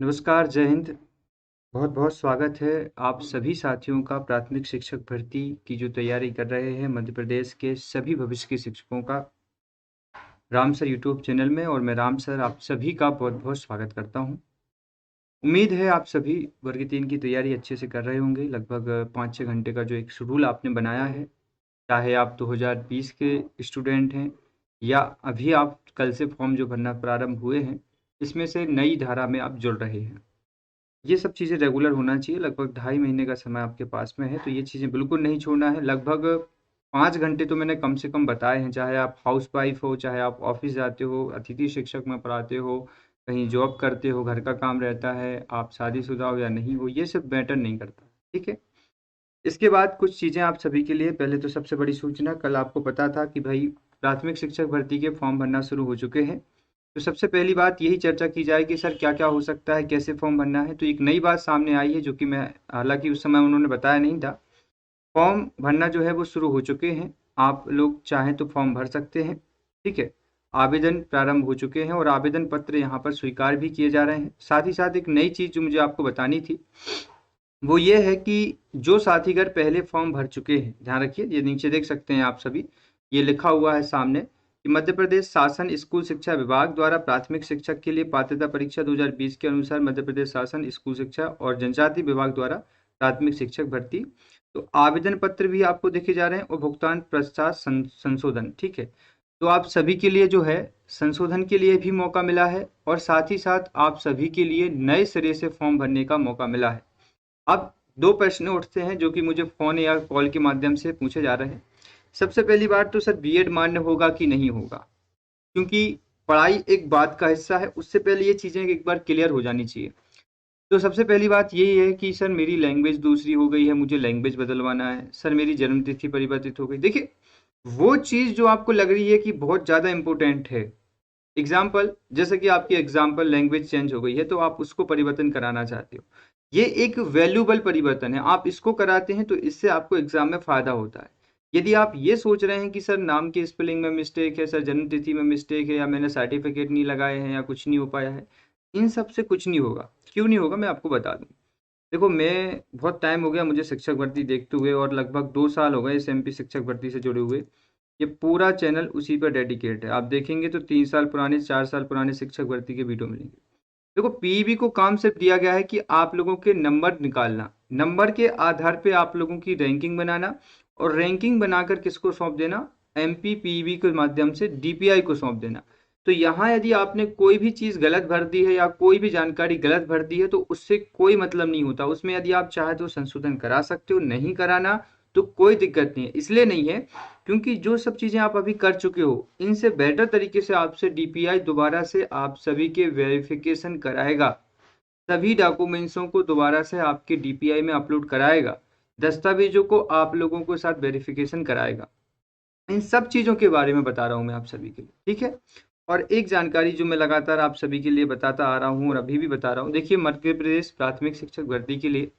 नमस्कार, जय हिंद। बहुत-बहुत स्वागत है आप सभी साथियों का प्राथमिक शिक्षक भर्ती की जो तैयारी कर रहे हैं मध्य प्रदेश के सभी भविष्य के शिक्षकों का राम सर यूट्यूब चैनल में और मैं राम सर आप सभी का बहुत-बहुत स्वागत करता हूं। उम्मीद है आप सभी वर्ग 3 की तैयारी अच्छे से कर रहे होंगे। लगभग 5-6 घंटे का जो एक शेड्यूल आपने बनाया है, चाहे आप 2020 के स्टूडेंट हैं या अभी आप कल से फॉर्म जो भरना प्रारंभ हुए हैं, इसमें से नई धारा में आप जुड़ रहे हैं। ये सब चीज़ें रेगुलर होना चाहिए। लगभग ढाई महीने का समय आपके पास में है, तो ये चीज़ें बिल्कुल नहीं छोड़ना है। लगभग 5 घंटे तो मैंने कम से कम बताए हैं, चाहे आप हाउसवाइफ हो, चाहे आप ऑफ़िस जाते हो, अतिथि शिक्षक में पढ़ाते हो, कहीं जॉब करते हो, घर का काम रहता है, आप शादीशुदा हो या नहीं हो, ये सब मैटर नहीं करता, ठीक है? इसके बाद कुछ चीज़ें आप सभी के लिए, पहले तो सबसे बड़ी सूचना, कल आपको पता था कि भई प्राथमिक शिक्षक भर्ती के फॉर्म भरना शुरू हो चुके हैं। तो सबसे पहली बात यही चर्चा की जाए कि सर क्या-क्या हो सकता है, कैसे फॉर्म भरना है? तो एक नई बात सामने आई है जो कि मैं हालाँकि उस समय उन्होंने बताया नहीं था। फॉर्म भरना जो है वो शुरू हो चुके हैं। आप लोग चाहें तो फॉर्म भर सकते हैं, ठीक है? आवेदन प्रारंभ हो चुके हैं और आवेदन पत्र यहाँ पर स्वीकार भी किए जा रहे हैं। साथ ही साथ एक नई चीज़ जो मुझे आपको बतानी थी, वो ये है कि जो साथीगण पहले फॉर्म भर चुके हैं, ध्यान रखिए, ये नीचे देख सकते हैं आप सभी, ये लिखा हुआ है सामने कि मध्य प्रदेश शासन स्कूल शिक्षा विभाग द्वारा प्राथमिक शिक्षक के लिए पात्रता परीक्षा 2020 के अनुसार मध्य प्रदेश शासन स्कूल शिक्षा और जनजाति विभाग द्वारा प्राथमिक शिक्षक भर्ती, तो आवेदन पत्र भी आपको देखे जा रहे हैं और भुगतान पश्चात संशोधन, ठीक है? तो आप सभी के लिए जो है संशोधन के लिए भी मौका मिला है और साथ ही साथ आप सभी के लिए नए सिरे से फॉर्म भरने का मौका मिला है। अब 2 प्रश्न उठते हैं जो कि मुझे फ़ोन या कॉल के माध्यम से पूछे जा रहे हैं। सबसे पहली बात तो सर बीएड मान्य होगा कि नहीं होगा? क्योंकि पढ़ाई एक बात का हिस्सा है, उससे पहले ये चीज़ें एक बार क्लियर हो जानी चाहिए। तो सबसे पहली बात यही है कि सर मेरी लैंग्वेज दूसरी हो गई है, मुझे लैंग्वेज बदलवाना है। सर मेरी जन्म तिथि परिवर्तित हो गई। देखिए, वो चीज़ जो आपको लग रही है कि बहुत ज़्यादा इम्पोर्टेंट है, एग्जाम्पल जैसे कि आपकी एग्जाम्पल लैंग्वेज चेंज हो गई है तो आप उसको परिवर्तन कराना चाहते हो, ये एक वैल्यूबल परिवर्तन है, आप इसको कराते हैं तो इससे आपको एग्जाम में फायदा होता है। यदि आप ये सोच रहे हैं कि सर नाम के स्पेलिंग में मिस्टेक है, सर जन्म तिथि में मिस्टेक है या मैंने सर्टिफिकेट नहीं लगाए हैं या कुछ नहीं हो पाया है, इन सब से कुछ नहीं होगा। क्यों नहीं होगा मैं आपको बता दूं। देखो, मैं बहुत टाइम हो गया मुझे शिक्षक भर्ती देखते हुए और लगभग 2 साल हो गए इस एमपी शिक्षक भर्ती से जुड़े हुए। ये पूरा चैनल उसी पर डेडिकेट है। आप देखेंगे तो 3 साल पुराने 4 साल पुराने शिक्षक भर्ती के वीडियो मिलेंगे। देखो, पीईबी को काम सिर्फ दिया गया है कि आप लोगों के नंबर निकालना, नंबर के आधार पे आप लोगों की रैंकिंग बनाना और रैंकिंग बनाकर किसको सौंप देना, एमपी पीईबी के माध्यम से डीपीआई को सौंप देना। तो यहाँ यदि आपने कोई भी चीज़ गलत भर दी है या कोई भी जानकारी गलत भर दी है तो उससे कोई मतलब नहीं होता। उसमें यदि आप चाहे तो संशोधन करा सकते हो, नहीं कराना तो कोई दिक्कत नहीं है। इसलिए नहीं है क्योंकि जो सब चीज़ें आप अभी कर चुके हो, इनसे बेटर तरीके से आपसे डीपीआई दोबारा से आप सभी के वेरिफिकेशन कराएगा। सभी डॉक्यूमेंट्सों को दोबारा से आपके डीपीआई में अपलोड कराएगा। दस्तावेजों को आप लोगों के साथ वेरिफिकेशन कराएगा। इन सब चीज़ों के बारे में बता रहा हूँ मैं आप सभी के लिए, ठीक है? और एक जानकारी जो मैं लगातार आप सभी के लिए बताता आ रहा हूँ और अभी भी बता रहा हूँ, देखिए मध्य प्रदेश प्राथमिक शिक्षक भर्ती के लिए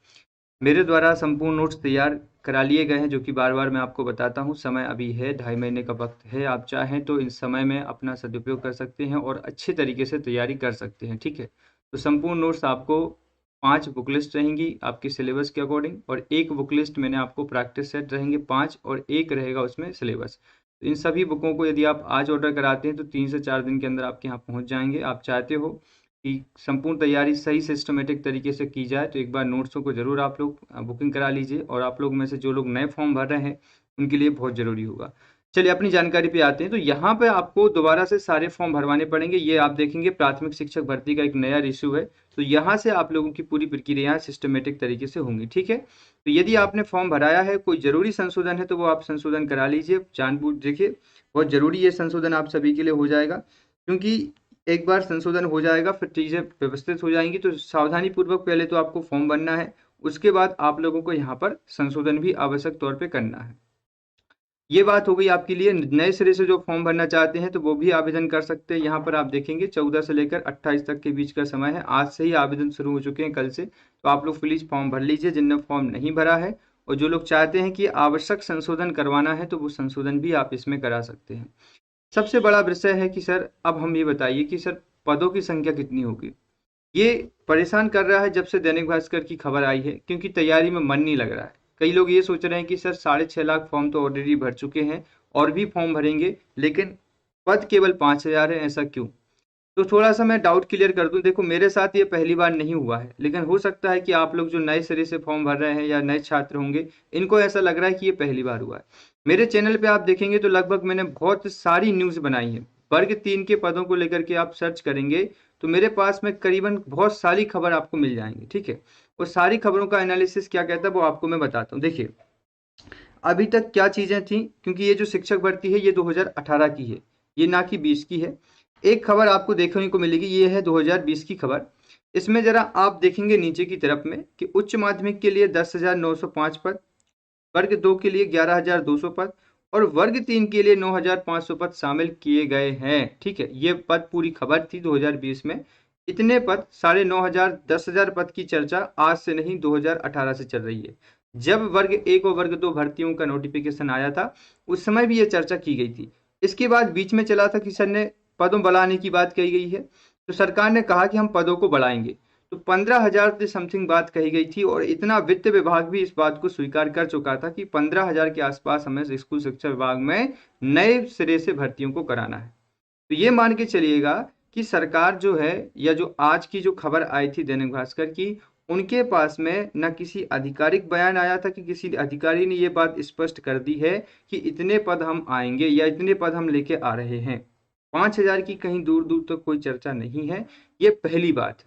मेरे द्वारा संपूर्ण नोट्स तैयार करा लिए गए हैं जो कि बार-बार मैं आपको बताता हूँ। समय अभी है, ढाई महीने का वक़्त है। आप चाहें तो इस समय में अपना सदुपयोग कर सकते हैं और अच्छे तरीके से तैयारी कर सकते हैं, ठीक है? तो संपूर्ण नोट्स आपको 5 बुक लिस्ट रहेंगी आपके सिलेबस के अकॉर्डिंग और 1 बुक लिस्ट मैंने आपको प्रैक्टिस सेट रहेंगे 5 और 1 रहेगा उसमें सिलेबस। तो इन सभी बुकों को यदि आप आज ऑर्डर कराते हैं तो 3 से 4 दिन के अंदर आपके यहाँ पहुँच जाएँगे। आप चाहते हो कि संपूर्ण तैयारी सही सिस्टमेटिक तरीके से की जाए तो एक बार नोट्सों को ज़रूर आप लोग बुकिंग करा लीजिए और आप लोग में से जो लोग नए फॉर्म भर रहे हैं उनके लिए बहुत ज़रूरी होगा। चलिए अपनी जानकारी पे आते हैं। तो यहाँ पे आपको दोबारा से सारे फॉर्म भरवाने पड़ेंगे। ये आप देखेंगे प्राथमिक शिक्षक भर्ती का एक नया इशू है, तो यहाँ से आप लोगों की पूरी प्रक्रिया सिस्टमेटिक तरीके से होंगी, ठीक है? तो यदि आपने फॉर्म भराया है, कोई ज़रूरी संशोधन है तो वो आप संशोधन करा लीजिए। जानबूझ देखिए, बहुत ज़रूरी ये संशोधन आप सभी के लिए हो जाएगा, क्योंकि एक बार संशोधन हो जाएगा फिर चीज़ें व्यवस्थित हो जाएंगी। तो सावधानी पूर्वक पहले तो आपको फॉर्म भरना है, उसके बाद आप लोगों को यहाँ पर संशोधन भी आवश्यक तौर पे करना है। ये बात हो गई आपके लिए। नए सिरे से जो फॉर्म भरना चाहते हैं तो वो भी आवेदन कर सकते हैं। यहाँ पर आप देखेंगे 14 से लेकर 28 तक के बीच का समय है। आज से ही आवेदन शुरू हो चुके हैं, कल से। तो आप लोग प्लीज़ फॉर्म भर लीजिए जिनने फॉर्म नहीं भरा है, और जो लोग चाहते हैं कि आवश्यक संशोधन करवाना है तो वो संशोधन भी आप इसमें करा सकते हैं। सबसे बड़ा विषय है कि सर अब हम ये बताइए कि सर पदों की संख्या कितनी होगी? ये परेशान कर रहा है जब से दैनिक भास्कर की खबर आई है, क्योंकि तैयारी में मन नहीं लग रहा है। कई लोग ये सोच रहे हैं कि सर 6.5 लाख फॉर्म तो ऑलरेडी भर चुके हैं और भी फॉर्म भरेंगे, लेकिन पद केवल 5,000 है, ऐसा क्यों? तो थोड़ा सा मैं डाउट क्लियर कर दूं। देखो, मेरे साथ ये पहली बार नहीं हुआ है, लेकिन हो सकता है कि आप लोग जो नए सिरे से फॉर्म भर रहे हैं या नए छात्र होंगे, इनको ऐसा लग रहा है कि ये पहली बार हुआ है। मेरे चैनल पे आप देखेंगे तो लगभग मैंने बहुत सारी न्यूज़ बनाई है। वर्ग 3 के पदों को लेकर के आप सर्च करेंगे तो मेरे पास में करीबन बहुत सारी खबर आपको मिल जाएंगी, ठीक है। और सारी खबरों का एनालिसिस क्या कहता है वो आपको मैं बताता हूँ। देखिए, अभी तक क्या चीजें थी, क्योंकि ये जो शिक्षक भर्ती है ये 2018 की है, ये ना कि 20 की है। एक खबर आपको देखने को मिलेगी, ये है 2020 की खबर। इसमें जरा आप देखेंगे नीचे की तरफ में कि उच्च माध्यमिक के लिए 10,905 पद, वर्ग 2 के लिए 11,200 पद और वर्ग 3 के लिए 9,500 पद शामिल किए गए हैं, ठीक है। ये पद पूरी खबर थी 2020 में। इतने पद, 9,500 10,000 पद की चर्चा आज से नहीं 2018 से चल रही है। जब वर्ग 1 और वर्ग 2 भर्तियों का नोटिफिकेशन आया था, उस समय भी ये चर्चा की गई थी। इसके बाद बीच में चला था कि सर ने पदों बढ़ाने की बात कही गई है, तो सरकार ने कहा कि हम पदों को बढ़ाएंगे। तो 15,000 से समथिंग बात कही गई थी और इतना वित्त विभाग भी इस बात को स्वीकार कर चुका था कि 15,000 के आसपास हमें स्कूल शिक्षा विभाग में नए सिरे से भर्तियों को कराना है। तो ये मान के चलिएगा कि सरकार जो है, या जो आज की जो खबर आई थी दैनिक भास्कर की, उनके पास में न किसी आधिकारिक बयान आया था कि किसी अधिकारी ने ये बात स्पष्ट कर दी है कि इतने पद हम आएंगे या इतने पद हम लेके आ रहे हैं। 5,000 की कहीं दूर दूर तक कोई चर्चा नहीं है, ये पहली बात।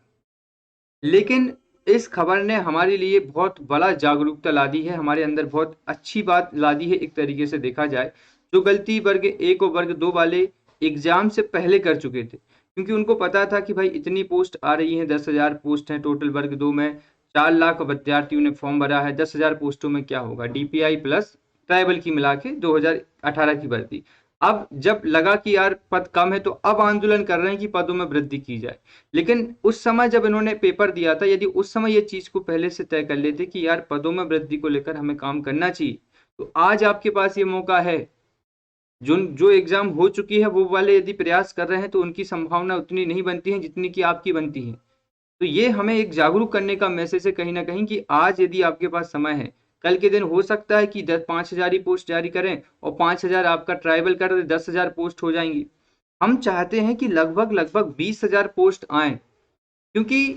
लेकिन इस खबर ने हमारे लिए बहुत बड़ा जागरूकता ला दी है, हमारे अंदर बहुत अच्छी बात ला दी है। एक तरीके से देखा जाए, जो गलती वर्ग 1 और वर्ग 2 वाले एग्जाम से पहले कर चुके थे, क्योंकि उनको पता था कि भाई इतनी पोस्ट आ रही है, 10,000 पोस्ट हैं टोटल वर्ग 2 में, 4 लाख विद्यार्थियों ने फॉर्म भरा है, 10,000 पोस्टों में क्या होगा, डीपीआई प्लस ट्राइबल की मिला के 2018 की भर्ती। अब जब लगा कि यार पद कम है, तो अब आंदोलन कर रहे हैं कि पदों में वृद्धि की जाए। लेकिन उस समय जब इन्होंने पेपर दिया था, यदि उस समय ये चीज को पहले से तय कर लेते कि यार पदों में वृद्धि को लेकर हमें काम करना चाहिए, तो आज आपके पास ये मौका है। जो जो एग्जाम हो चुकी है वो वाले यदि प्रयास कर रहे हैं, तो उनकी संभावना उतनी नहीं बनती है जितनी कि आपकी बनती है। तो ये हमें एक जागरूक करने का मैसेज है कहीं ना कहीं, कि आज यदि आपके पास समय है, कल के दिन हो सकता है कि 5,000 ही पोस्ट जारी करें और 5,000 आपका ट्राइबल कर दे, 10,000 पोस्ट हो जाएंगी। हम चाहते हैं कि लगभग लगभग 20,000 पोस्ट आए, क्योंकि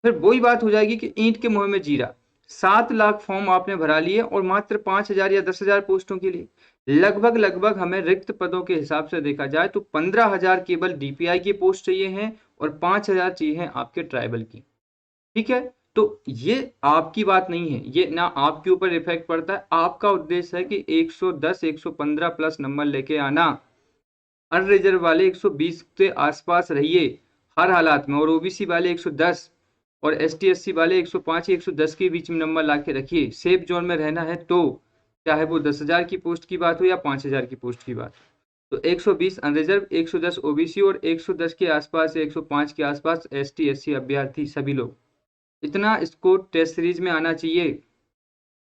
फिर वही बात हो जाएगी कि ईंट के मुंह में जीरा। 7 लाख फॉर्म आपने भरा लिए और मात्र 5,000 या 10,000 पोस्टों के लिए लगभग लगभग हमें रिक्त पदों के हिसाब से देखा जाए तो 15,000 केवल डीपीआई की पोस्ट चाहिए हैं और 5,000 चाहिए हैं आपके ट्राइबल की, ठीक है। तो ये आपकी बात नहीं है, ये ना आपके ऊपर इफेक्ट पड़ता है। आपका उद्देश्य है कि 110 115 प्लस नंबर लेके आना, अनरिजर्व वाले 120 के आसपास रहिए हर हालात में, और ओबीसी वाले 110 और एसटी एससी वाले 105 110 के बीच में नंबर ला के रखिए। सेफ जोन में रहना है, तो चाहे वो 10,000 की पोस्ट की बात हो या 5,000 की पोस्ट की बात हो। तो 120 अनरिजर्व, 110 ओबीसी और 110 के आसपास या 105 के आसपास एसटी एससी अभ्यर्थी, सभी लोग इतना इसको टेस्ट सीरीज में आना चाहिए।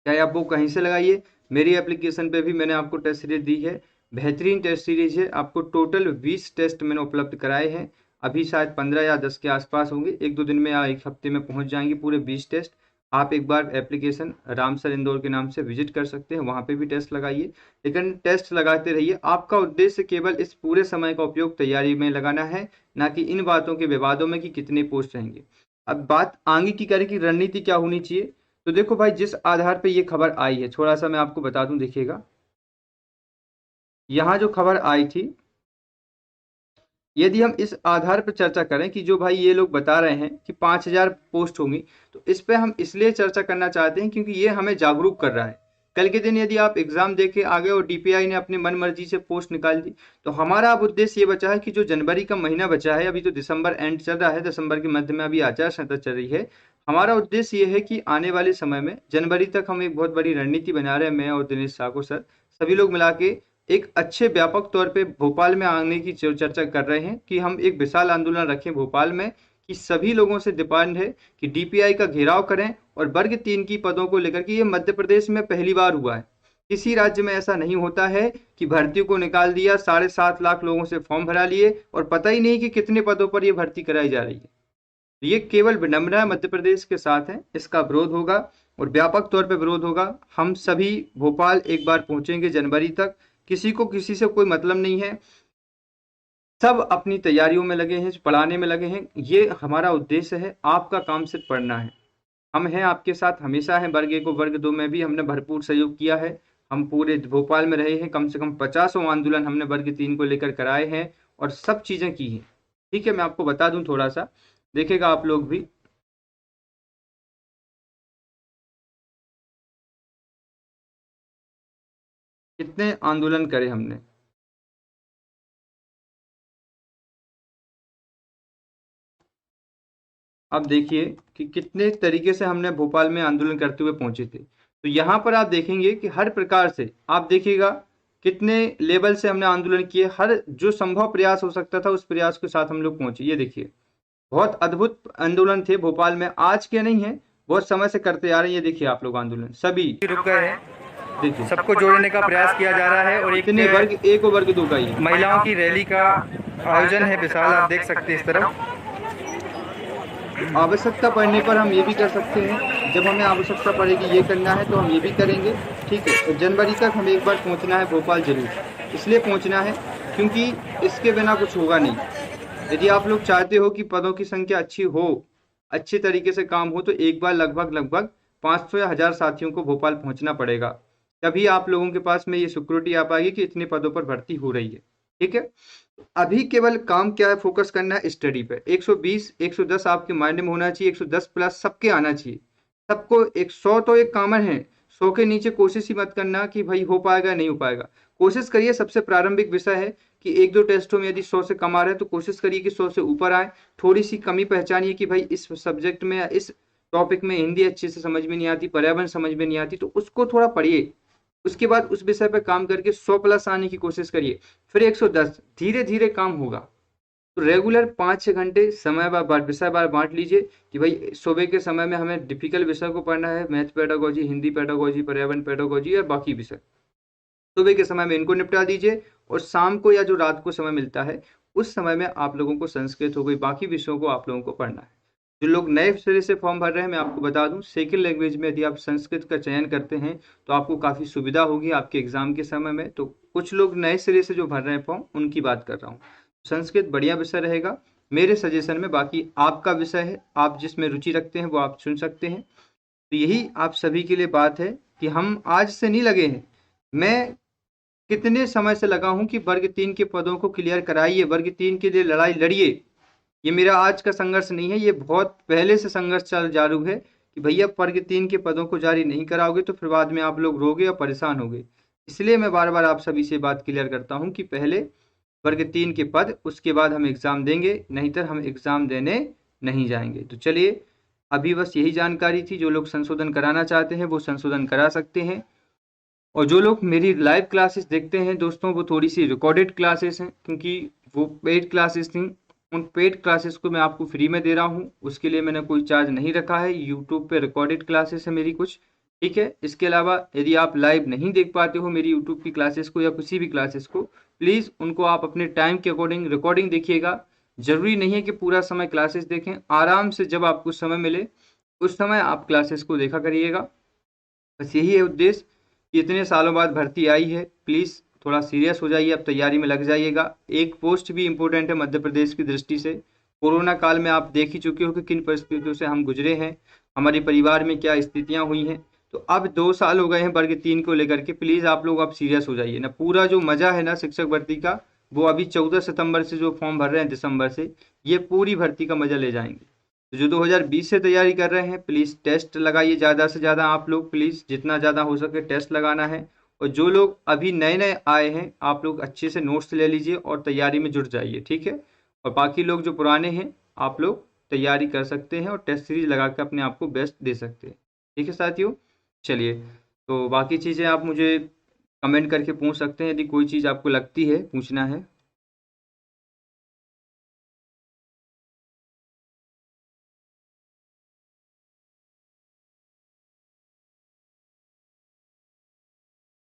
चाहे आप वो कहीं से लगाइए, मेरी एप्लीकेशन पे भी मैंने आपको टेस्ट सीरीज दी है, बेहतरीन टेस्ट सीरीज है। आपको टोटल 20 टेस्ट मैंने उपलब्ध कराए हैं, अभी शायद 15 या 10 के आसपास होंगे, 1-2 दिन में या 1 हफ्ते में पहुंच जाएंगे पूरे 20 टेस्ट। आप एक बार एप्लीकेशन रामसर इंदौर के नाम से विजिट कर सकते हैं, वहाँ पे भी टेस्ट लगाइए। लेकिन टेस्ट लगाते रहिए, आपका उद्देश्य केवल इस पूरे समय का उपयोग तैयारी में लगाना है, ना कि इन बातों के विवादों में कि कितने पोस्ट रहेंगे। अब बात आगे की करें कि रणनीति क्या होनी चाहिए, तो देखो भाई, जिस आधार पे ये खबर आई है, थोड़ा सा मैं आपको बता दूं, देखिएगा यहाँ जो खबर आई थी, यदि हम इस आधार पर चर्चा करें कि जो भाई ये लोग बता रहे हैं कि 5,000 पोस्ट होंगी, तो इस पे हम इसलिए चर्चा करना चाहते हैं क्योंकि ये हमें जागरूक कर रहा है। कल के दिन यदि आप एग्जाम देके आ गए और डीपीआई ने अपनी मन मर्जी से पोस्ट निकाल दी, तो हमारा अब उद्देश्य ये बचा है कि जो जनवरी का महीना बचा है, अभी तो दिसंबर एंड चल रहा है, दिसंबर के मध्य में अभी आचार संहिता चल रही है। हमारा उद्देश्य ये है कि आने वाले समय में जनवरी तक हम एक बहुत बड़ी रणनीति बना रहे हैं, मैं और दिनेश साको सर, सभी लोग मिला के एक अच्छे व्यापक तौर पे भोपाल में आने की चर्चा कर रहे हैं कि हम एक विशाल आंदोलन रखें भोपाल में, कि सभी लोगों से डिमांड है कि डीपीआई का घेराव करें और वर्ग 3 की पदों को लेकर के। ये मध्य प्रदेश में पहली बार हुआ है, किसी राज्य में ऐसा नहीं होता है कि भर्तियों को निकाल दिया, 7.5 लाख लोगों से फॉर्म भरा लिए और पता ही नहीं कि कितने पदों पर ये भर्ती कराई जा रही है। ये केवल विडंबना मध्य प्रदेश के साथ है, इसका विरोध होगा और व्यापक तौर पे विरोध होगा। हम सभी भोपाल एक बार पहुंचेंगे जनवरी तक, किसी को किसी से कोई मतलब नहीं है, सब अपनी तैयारियों में लगे हैं, पढ़ाने में लगे हैं। ये हमारा उद्देश्य है, आपका काम सिर्फ पढ़ना है। हम हैं आपके साथ, हमेशा हैं। वर्ग 1 और वर्ग 2 में भी हमने भरपूर सहयोग किया है। हम पूरे भोपाल में रहे हैं, कम से कम 50 आंदोलन हमने वर्ग 3 को लेकर कराए हैं और सब चीजें की हैं। ठीक है, मैं आपको बता दूं थोड़ा सा, देखेगा आप लोग भी। कितने आंदोलन करे हमने। अब देखिए कि कितने तरीके से हमने भोपाल में आंदोलन करते हुए पहुंचे थे। तो यहाँ पर आप देखेंगे कि हर प्रकार से आप देखिएगा कितने लेवल से हमने आंदोलन किए, हर जो संभव प्रयास हो सकता था उस प्रयास के साथ हम लोग पहुंचे। ये देखिए बहुत अद्भुत आंदोलन थे भोपाल में, आज के नहीं है, बहुत समय से करते आ रहे हैं। ये देखिए आप लोग आंदोलन सभी रुक गए हैं। देखिए सबको जोड़ने का प्रयास किया जा रहा है और एक कितने वर्ग 1 और वर्ग 2 का ही महिलाओं की रैली का आयोजन है विशाल, आप देख सकते हैं इस तरफ। आवश्यकता पड़ने पर हम ये भी कर सकते हैं, जब हमें आवश्यकता पड़ेगी ये करना है तो हम ये भी करेंगे। ठीक है, और जनवरी तक हमें एक बार पहुंचना है भोपाल जरूर। इसलिए पहुंचना है क्योंकि इसके बिना कुछ होगा नहीं। यदि आप लोग चाहते हो कि पदों की संख्या अच्छी हो, अच्छे तरीके से काम हो, तो एक बार लगभग लगभग 500 या 1000 साथियों को भोपाल पहुंचना पड़ेगा। तभी आप लोगों के पास में ये सिक्योरिटी आ पाएगी कि इतने पदों पर भर्ती हो रही है। ठीक है, अभी केवल काम क्या है, फोकस करना है स्टडी पे। 120 110 आपके माइंड में होना चाहिए, 110 प्लस सबके आना चाहिए। सबको 100 तो एक कॉमन है, 100 के नीचे कोशिश ही मत करना कि भाई हो पाएगा नहीं हो पाएगा। कोशिश करिए, सबसे प्रारंभिक विषय है कि एक दो टेस्टों में यदि 100 से कम आ रहे हैं तो कोशिश करिए कि 100 से ऊपर आए। थोड़ी सी कमी पहचानिए कि भाई इस सब्जेक्ट में या इस टॉपिक में हिंदी अच्छे से समझ में नहीं आती, पर्यावरण समझ में नहीं आती, तो उसको थोड़ा पढ़िए। उसके बाद उस विषय पर काम करके 100 प्लस आने की कोशिश करिए। फिर 110, धीरे धीरे काम होगा। तो रेगुलर 5-6 घंटे समय विषय बार बांट लीजिए कि भाई सुबह के समय में हमें डिफिकल्ट विषय को पढ़ना है, मैथ पेडागोजी, हिंदी पेडागोजी, पर्यावरण पेडागोजी और बाकी विषय। सुबह के समय में इनको निपटा दीजिए और शाम को या जो रात को समय मिलता है उस समय में आप लोगों को संस्कृत हो गई, बाकी विषयों को आप लोगों को पढ़ना है। जो लोग नए सिरे से फॉर्म भर रहे हैं, मैं आपको बता दूं, सेकंड लैंग्वेज में यदि आप संस्कृत का चयन करते हैं तो आपको काफ़ी सुविधा होगी आपके एग्जाम के समय में। तो कुछ लोग नए सिरे से जो भर रहे हैं फॉर्म, उनकी बात कर रहा हूँ। संस्कृत बढ़िया विषय रहेगा मेरे सजेशन में। बाकी आपका विषय है, आप जिसमें रुचि रखते हैं वो आप चुन सकते हैं। तो यही आप सभी के लिए बात है कि हम आज से नहीं लगे हैं। मैं कितने समय से लगा हूं कि वर्ग 3 के पदों को क्लियर कराइए, वर्ग 3 के लिए लड़ाई लड़िए। ये मेरा आज का संघर्ष नहीं है, ये बहुत पहले से संघर्ष चल जारू है कि भैया वर्ग 3 के पदों को जारी नहीं कराओगे तो फिर बाद में आप लोग रोगे और परेशान होगे। इसलिए मैं बार बार आप सभी से बात क्लियर करता हूं कि पहले वर्ग 3 के पद, उसके बाद हम एग्जाम देंगे, नहीं तो हम एग्जाम देने नहीं जाएंगे। तो चलिए, अभी बस यही जानकारी थी। जो लोग संशोधन कराना चाहते हैं वो संशोधन करा सकते हैं, और जो लोग मेरी लाइव क्लासेस देखते हैं दोस्तों, वो थोड़ी सी रिकॉर्डेड क्लासेस हैं क्योंकि वो पेड क्लासेस थी। उन पेड क्लासेस को मैं आपको फ्री में दे रहा हूँ, उसके लिए मैंने कोई चार्ज नहीं रखा है। यूट्यूब पे रिकॉर्डेड क्लासेस है मेरी कुछ। ठीक है, इसके अलावा यदि आप लाइव नहीं देख पाते हो मेरी यूट्यूब की क्लासेस को या किसी भी क्लासेस को, प्लीज़ उनको आप अपने टाइम के अकॉर्डिंग रिकॉर्डिंग देखिएगा। जरूरी नहीं है कि पूरा समय क्लासेस देखें, आराम से जब आपको समय मिले उस समय आप क्लासेस को देखा करिएगा। बस यही है उद्देश्य कि इतने सालों बाद भर्ती आई है, प्लीज़ थोड़ा सीरियस हो जाइए, अब तैयारी में लग जाइएगा। एक पोस्ट भी इम्पोर्टेंट है मध्य प्रदेश की दृष्टि से। कोरोना काल में आप देख ही चुके हो कि किन परिस्थितियों से हम गुजरे हैं, हमारे परिवार में क्या स्थितियां हुई हैं। तो अब 2 साल हो गए हैं वर्ग 3 को लेकर के, प्लीज़ आप लोग अब सीरियस हो जाइए ना। पूरा जो मज़ा है ना शिक्षक भर्ती का, वो अभी 14 सितंबर से जो फॉर्म भर रहे हैं दिसंबर से, ये पूरी भर्ती का मज़ा ले जाएंगे। तो जो 2020 से तैयारी कर रहे हैं, प्लीज़ टेस्ट लगाइए ज़्यादा से ज़्यादा। आप लोग प्लीज़ जितना ज़्यादा हो सके टेस्ट लगाना है। और जो लोग अभी नए नए आए हैं, आप लोग अच्छे से नोट्स ले लीजिए और तैयारी में जुट जाइए। ठीक है, और बाकी लोग जो पुराने हैं, आप लोग तैयारी कर सकते हैं और टेस्ट सीरीज लगा के अपने आप को बेस्ट दे सकते हैं। ठीक है साथियों, चलिए, तो बाकी चीज़ें आप मुझे कमेंट करके पूछ सकते हैं यदि कोई चीज़ आपको लगती है पूछना है।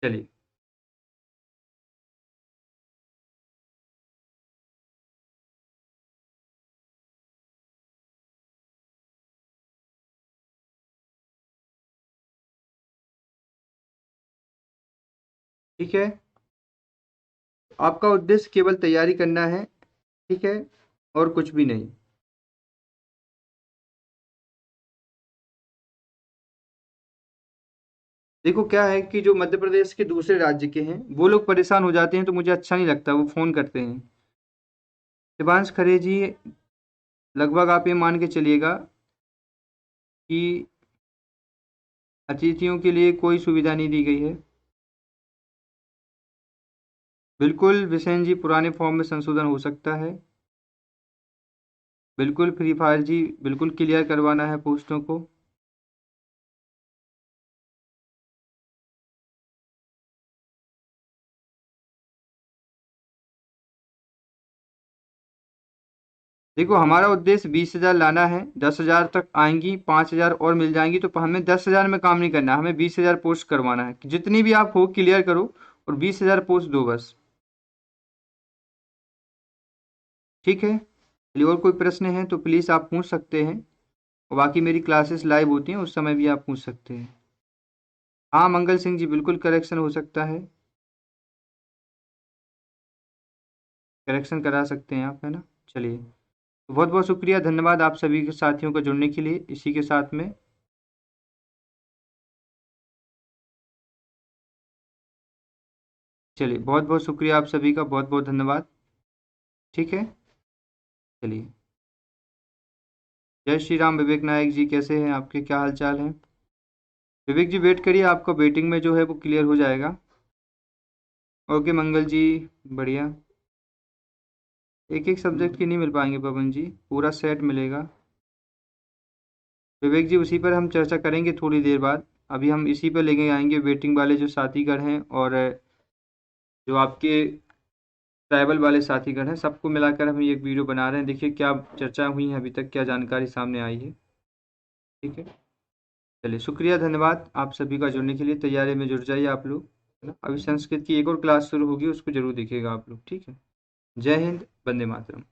चलिए। ठीक है, आपका उद्देश्य केवल तैयारी करना है, ठीक है, और कुछ भी नहीं। देखो क्या है कि जो मध्य प्रदेश के दूसरे राज्य के हैं वो लोग परेशान हो जाते हैं, तो मुझे अच्छा नहीं लगता, वो फ़ोन करते हैं। शिवांश खरे जी, लगभग आप ये मान के चलिएगा कि अतिथियों के लिए कोई सुविधा नहीं दी गई है। बिल्कुल विसेन जी, पुराने फॉर्म में संशोधन हो सकता है। बिल्कुल फ्री फायर जी, बिल्कुल क्लियर करवाना है पोस्टों को। देखो हमारा उद्देश्य 20,000 लाना है, 10,000 तक आएंगी, 5,000 और मिल जाएंगी, तो हमें 10,000 में काम नहीं करना, हमें 20,000 पोस्ट करवाना है। जितनी भी आप हो क्लियर करो और 20,000 पोस्ट दो बस। ठीक है, चलिए, और कोई प्रश्न है तो प्लीज़ आप पूछ सकते हैं, और बाकी मेरी क्लासेस लाइव होती हैं, उस समय भी आप पूछ सकते हैं। हाँ मंगल सिंह जी, बिल्कुल करेक्शन हो सकता है, करेक्शन करा सकते हैं आप, है ना। चलिए, तो बहुत बहुत शुक्रिया, धन्यवाद आप सभी के साथियों का जुड़ने के लिए। इसी के साथ में चलिए, बहुत बहुत शुक्रिया आप सभी का, बहुत बहुत धन्यवाद। ठीक है, चलिए, जय श्री राम। विवेक नायक जी कैसे हैं, आपके क्या हाल चाल हैं? विवेक जी वेट करिए, आपका वेटिंग में जो है वो क्लियर हो जाएगा। ओके मंगल जी, बढ़िया। एक एक सब्जेक्ट की नहीं मिल पाएंगे पवन जी, पूरा सेट मिलेगा। विवेक जी उसी पर हम चर्चा करेंगे थोड़ी देर बाद, अभी हम इसी पर लेके आएंगे वेटिंग वाले जो साथीगण हैं, और जो आपके ट्राइबल वाले साथीगण हैं, सबको मिलाकर हम एक वीडियो बना रहे हैं। देखिए क्या चर्चा हुई है अभी तक, क्या जानकारी सामने आई है। ठीक है, चलिए, शुक्रिया, धन्यवाद आप सभी का जुड़ने के लिए। तैयारी में जुड़ जाइए आप लोग, है ना। अभी संस्कृत की एक और क्लास शुरू होगी, उसको जरूर देखिएगा आप लोग। ठीक है, जय हिंद, वंदे मातरम।